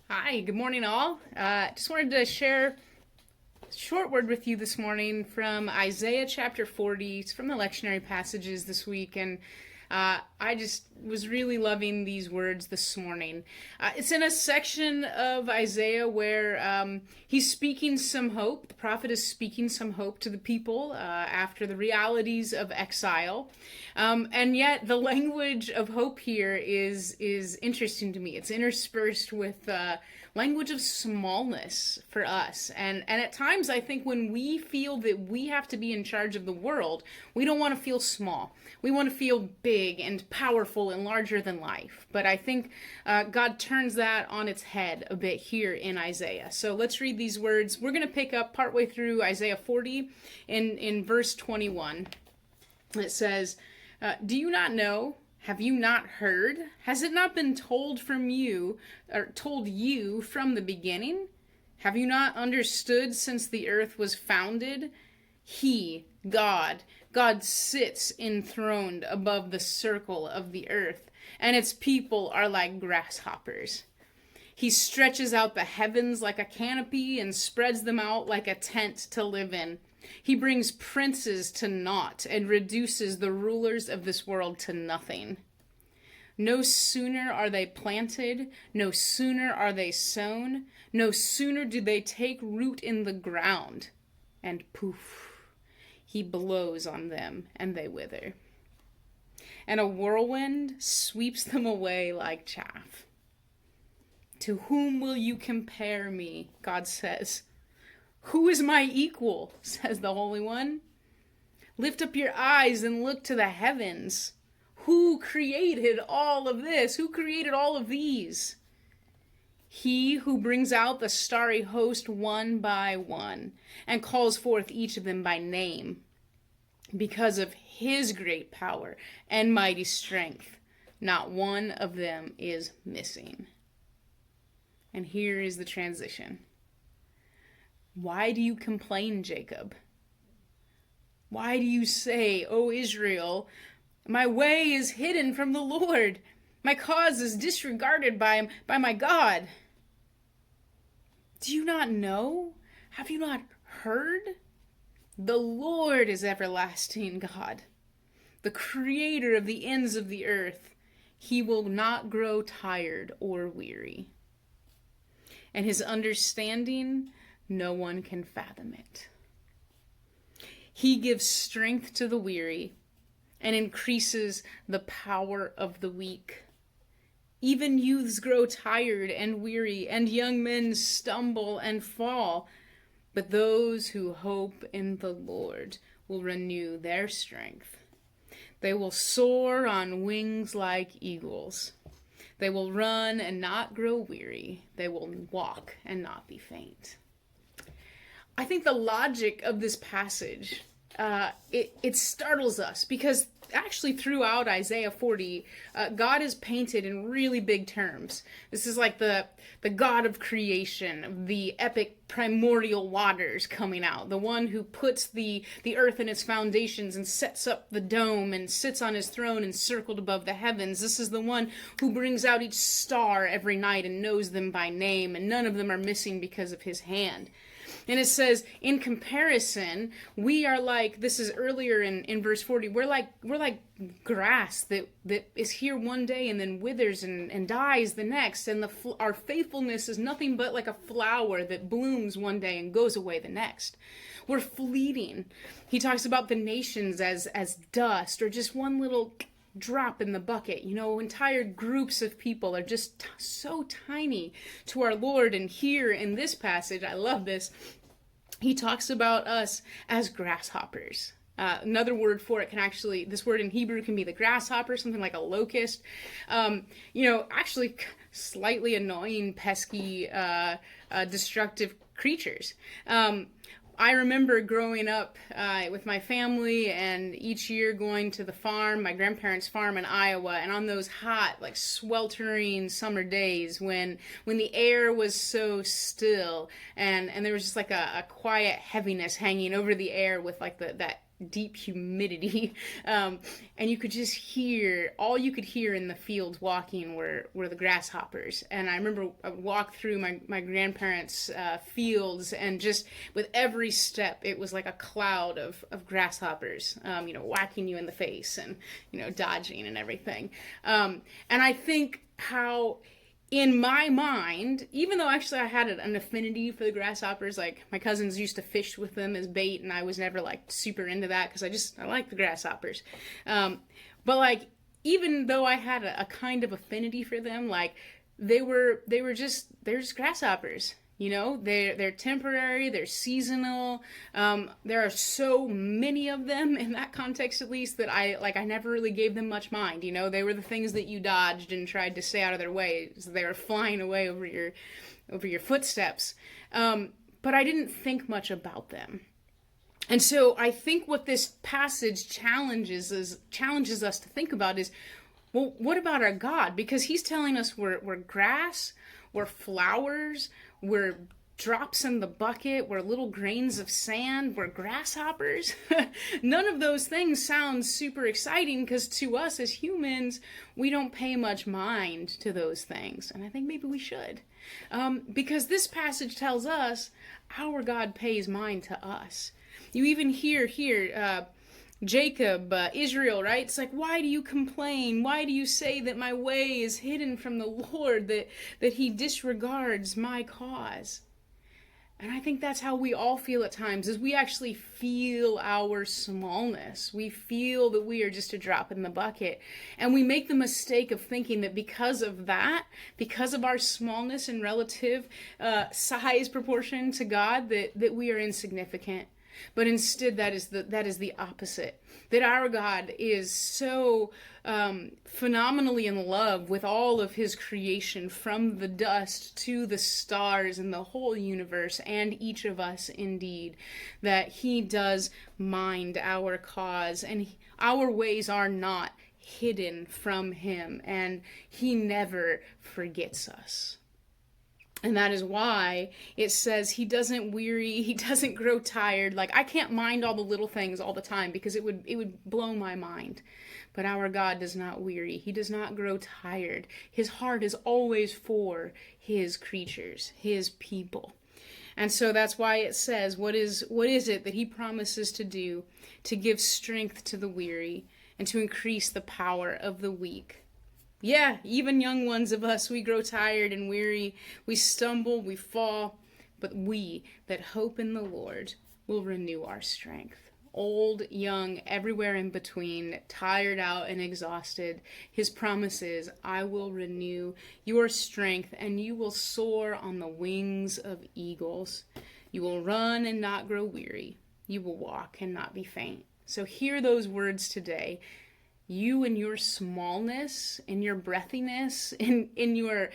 Hi, good morning, all. Just wanted to share a short word with you this morning from Isaiah chapter 40. It's from the lectionary passages this week, and I just was really loving these words this morning. It's in a section of Isaiah where he's speaking some hope. The prophet is speaking some hope to the people after the realities of exile. And yet the language of hope here is interesting to me. It's interspersed with language of smallness for us. And at times I think when we feel that we have to be in charge of the world, we don't want to feel small. We want to feel big and powerful and larger than life. But I think God turns that on its head a bit here in Isaiah. So let's read these words. We're going to pick up partway through Isaiah 40 in verse 21. It says, do you not know? Have you not heard? Has it not been told you from the beginning? Have you not understood since the earth was founded? God sits enthroned above the circle of the earth, and its people are like grasshoppers. He stretches out the heavens like a canopy and spreads them out like a tent to live in. He brings princes to naught and reduces the rulers of this world to nothing. No sooner are they planted, no sooner are they sown, no sooner do they take root in the ground, and poof, he blows on them and they wither. And a whirlwind sweeps them away like chaff. To whom will you compare me? God says. Who is my equal? Says the Holy One. Lift up your eyes and look to the heavens. Who created all of this? Who created all of these? He who brings out the starry host one by one and calls forth each of them by name. Because of his great power and mighty strength, not one of them is missing. And here is the transition. Why do you complain, Jacob? Why do you say, O Israel, my way is hidden from the Lord. My cause is disregarded by my God. Do you not know? Have you not heard? The Lord is everlasting God, the creator of the ends of the earth. He will not grow tired or weary. And his understanding, no one can fathom it. He gives strength to the weary and increases the power of the weak. Even youths grow tired and weary, and young men stumble and fall. But those who hope in the Lord will renew their strength. They will soar on wings like eagles. They will run and not grow weary. They will walk and not be faint. I think the logic of this passage, it startles us because actually throughout Isaiah 40, God is painted in really big terms. This is like the God of creation, the epic primordial waters coming out, the one who puts the earth in its foundations and sets up the dome and sits on his throne encircled above the heavens. This is the one who brings out each star every night and knows them by name, and none of them are missing because of his hand. And it says, in comparison, we are like, this is earlier in verse 40, we're like grass that is here one day and then withers and dies the next. And our faithfulness is nothing but like a flower that blooms one day and goes away the next. We're fleeting. He talks about the nations as dust, or just one little drop in the bucket. Entire groups of people are just so tiny to our Lord. And here in this passage, I love this, he talks about us as grasshoppers. Another word for it this word in Hebrew can be the grasshopper, something like a locust. Actually slightly annoying, pesky, destructive creatures. I remember growing up with my family and each year going to the farm, my grandparents' farm in Iowa, and on those hot, like sweltering summer days when the air was so still and there was just like a quiet heaviness hanging over the air with like that deep humidity, and you could just hear, all you could hear in the fields walking were the grasshoppers. And I remember I would walk through my grandparents' fields, and just with every step it was like a cloud of grasshoppers, whacking you in the face and dodging and everything. And I think how, in my mind, even though actually I had an affinity for the grasshoppers, like my cousins used to fish with them as bait, and I was never like super into that because I like the grasshoppers. But like, even though I had a kind of affinity for them, like they're just grasshoppers. They're temporary, they're seasonal. There are so many of them in that context, at least, that I never really gave them much mind. They were the things that you dodged and tried to stay out of their way. So they were flying away over your footsteps. But I didn't think much about them. And so I think what this passage challenges us to think about is, well, what about our God? Because he's telling us we're grass, we're flowers, we're drops in the bucket, we're little grains of sand, we're grasshoppers. None of those things sound super exciting, because to us as humans, we don't pay much mind to those things. And I think maybe we should. Because this passage tells us our God pays mind to us. You even hear here, Jacob, Israel, right? It's like, why do you complain? Why do you say that my way is hidden from the Lord, that he disregards my cause? And I think that's how we all feel at times, is we actually feel our smallness. We feel that we are just a drop in the bucket. And we make the mistake of thinking that because of that, because of our smallness in relative size proportion to God, that we are insignificant. But instead, that is the opposite. That our God is so phenomenally in love with all of his creation, from the dust to the stars and the whole universe, and each of us indeed, that he does mind our cause, and our ways are not hidden from him, and he never forgets us. And that is why it says he doesn't weary, he doesn't grow tired. Like, I can't mind all the little things all the time, because it would blow my mind. But our God does not weary. He does not grow tired. His heart is always for his creatures, his people. And so that's why it says, what is it that he promises to do? To give strength to the weary and to increase the power of the weak. Yeah, even young ones of us, we grow tired and weary, we stumble, we fall, but we that hope in the Lord will renew our strength. Old, young, everywhere in between, tired out and exhausted, his promise is, I will renew your strength, and you will soar on the wings of eagles. You will run and not grow weary. You will walk and not be faint. So hear those words today. You in your smallness, in your breathiness, in your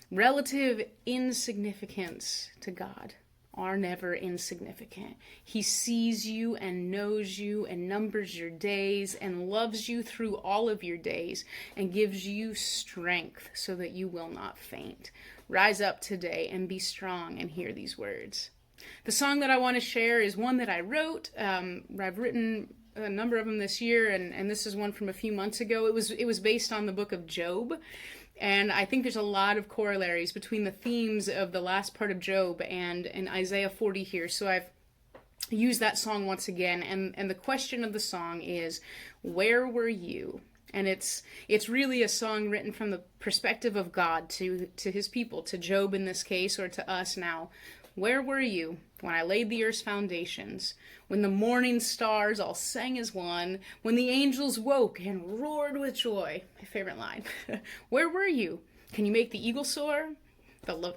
relative insignificance to God, are never insignificant. He sees you and knows you and numbers your days and loves you through all of your days and gives you strength so that you will not faint. Rise up today and be strong and hear these words. The song that I want to share is one that I wrote. I've written a number of them this year, and this is one from a few months ago. It was based on the book of Job, and I think there's a lot of corollaries between the themes of the last part of Job and Isaiah 40 here. So I've used that song once again, and the question of the song is, where were you? And it's really a song written from the perspective of God to his people, to Job in this case, or to us now. Where were you when I laid the earth's foundations, when the morning stars all sang as one, when the angels woke and roared with joy? My favorite line. Where were you? Can you make the eagle soar?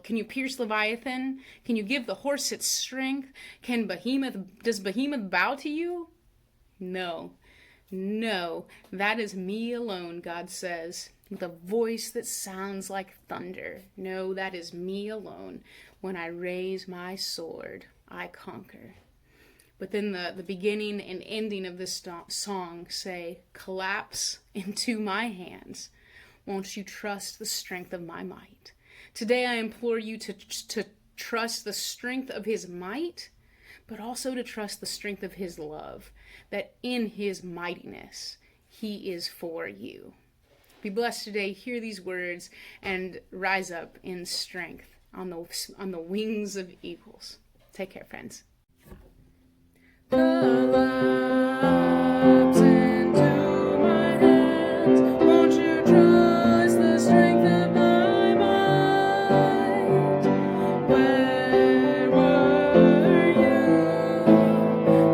Can you pierce leviathan? Can you give the horse its strength? Does behemoth bow to you? No, that is me alone, God says, with a voice that sounds like thunder. No, that is me alone. When I raise my sword, I conquer. But then the beginning and ending of this song say, collapse into my hands. Won't you trust the strength of my might? Today I implore you to trust the strength of his might, but also to trust the strength of his love, that in his mightiness, he is for you. Be blessed today, hear these words, and rise up in strength on the wings of eagles. Take care, friends. Collapse into my hands. Won't you trust the strength of my might? Where were you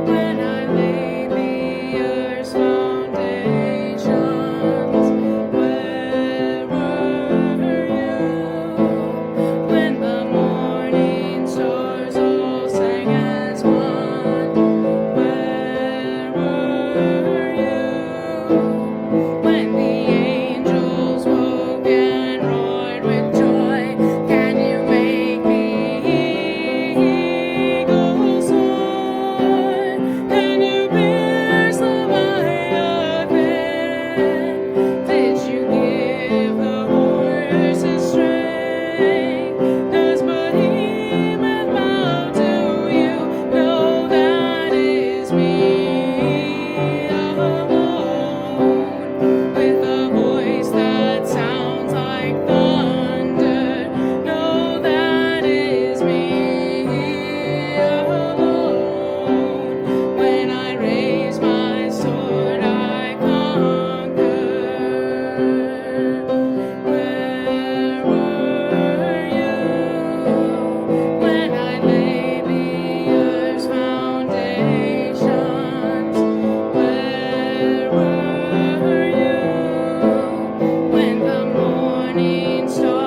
when I laid the earth's foundations? Where were you when the morning stars all sang as one? Where were you when the angels woke and roared with joy? Can you make the eagle soar? Can you pierce the leviathan? Did you give the horses strength? Does behemoth bow to you? No, that is me alone, with a voice that sounds like thunder. No, that is me alone. When I raise my sword, I conquer. Where were you when I laid the earth's foundations? Where were you when the morning star